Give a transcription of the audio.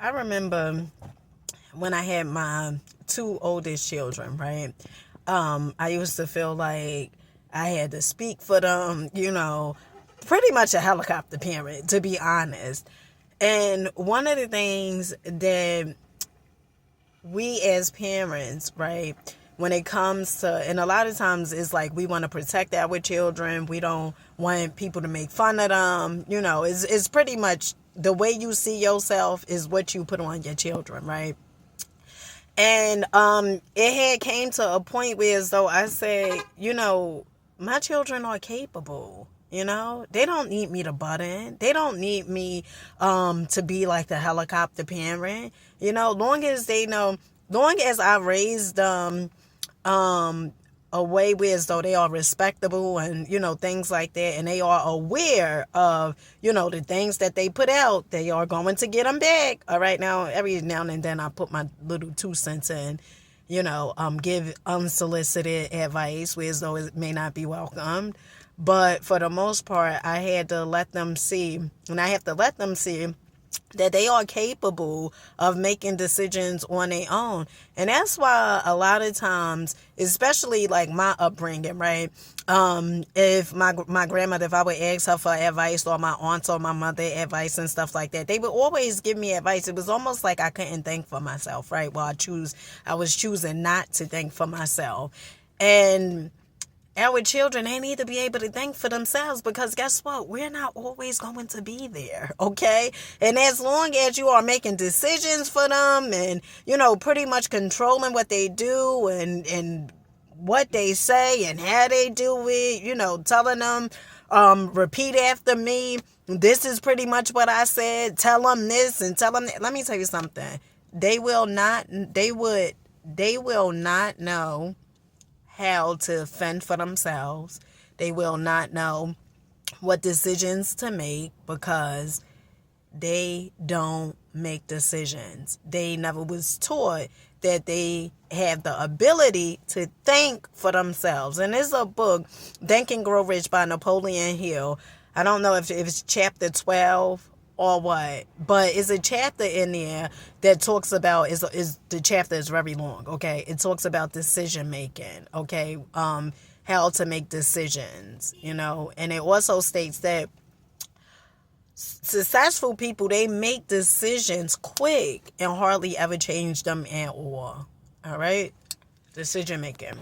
I remember when I had my two oldest children, right? I used to feel like I had to speak for them, pretty much a helicopter parent, to be honest. And one of the things that we as parents, right, when it comes to, and a lot of times it's like we want to protect our children. We don't want people to make fun of them. It's pretty much the way you see yourself is what you put on your children, right? And it had came to a point where as though I said, my children are capable. They don't need me to butt in. They don't need me to be like the helicopter parent. Long as I raised them a way where as though they are respectable and things like that, and they are aware of the things that they put out, they are going to get them back. All right, now every now and then I put my little 2 cents in, give unsolicited advice where as though it may not be welcomed, but for the most part I had to let them see, and I have to let them see that they are capable of making decisions on their own. And that's why a lot of times, especially like my upbringing, right? If my grandmother, if I would ask her for advice, or my aunts or my mother advice and stuff like that, they would always give me advice. It was almost like I couldn't think for myself, right? Well, I was choosing not to think for myself. And our children, they need to be able to think for themselves, because guess what? We're not always going to be there, okay? And as long as you are making decisions for them and, pretty much controlling what they do and what they say and how they do it, telling them, repeat after me, this is pretty much what I said, tell them this and tell them that. Let me tell you something. They will not know how to fend for themselves. They will not know what decisions to make, because they don't make decisions. They never was taught that they have the ability to think for themselves. And there's a book, Think and Grow Rich by Napoleon Hill. I don't know if it's chapter 12 or what, but it's a chapter in there that talks about, the chapter is very long, okay? It talks about decision making, okay? How to make decisions, and it also states that successful people, they make decisions quick and hardly ever change them at all right? Decision making.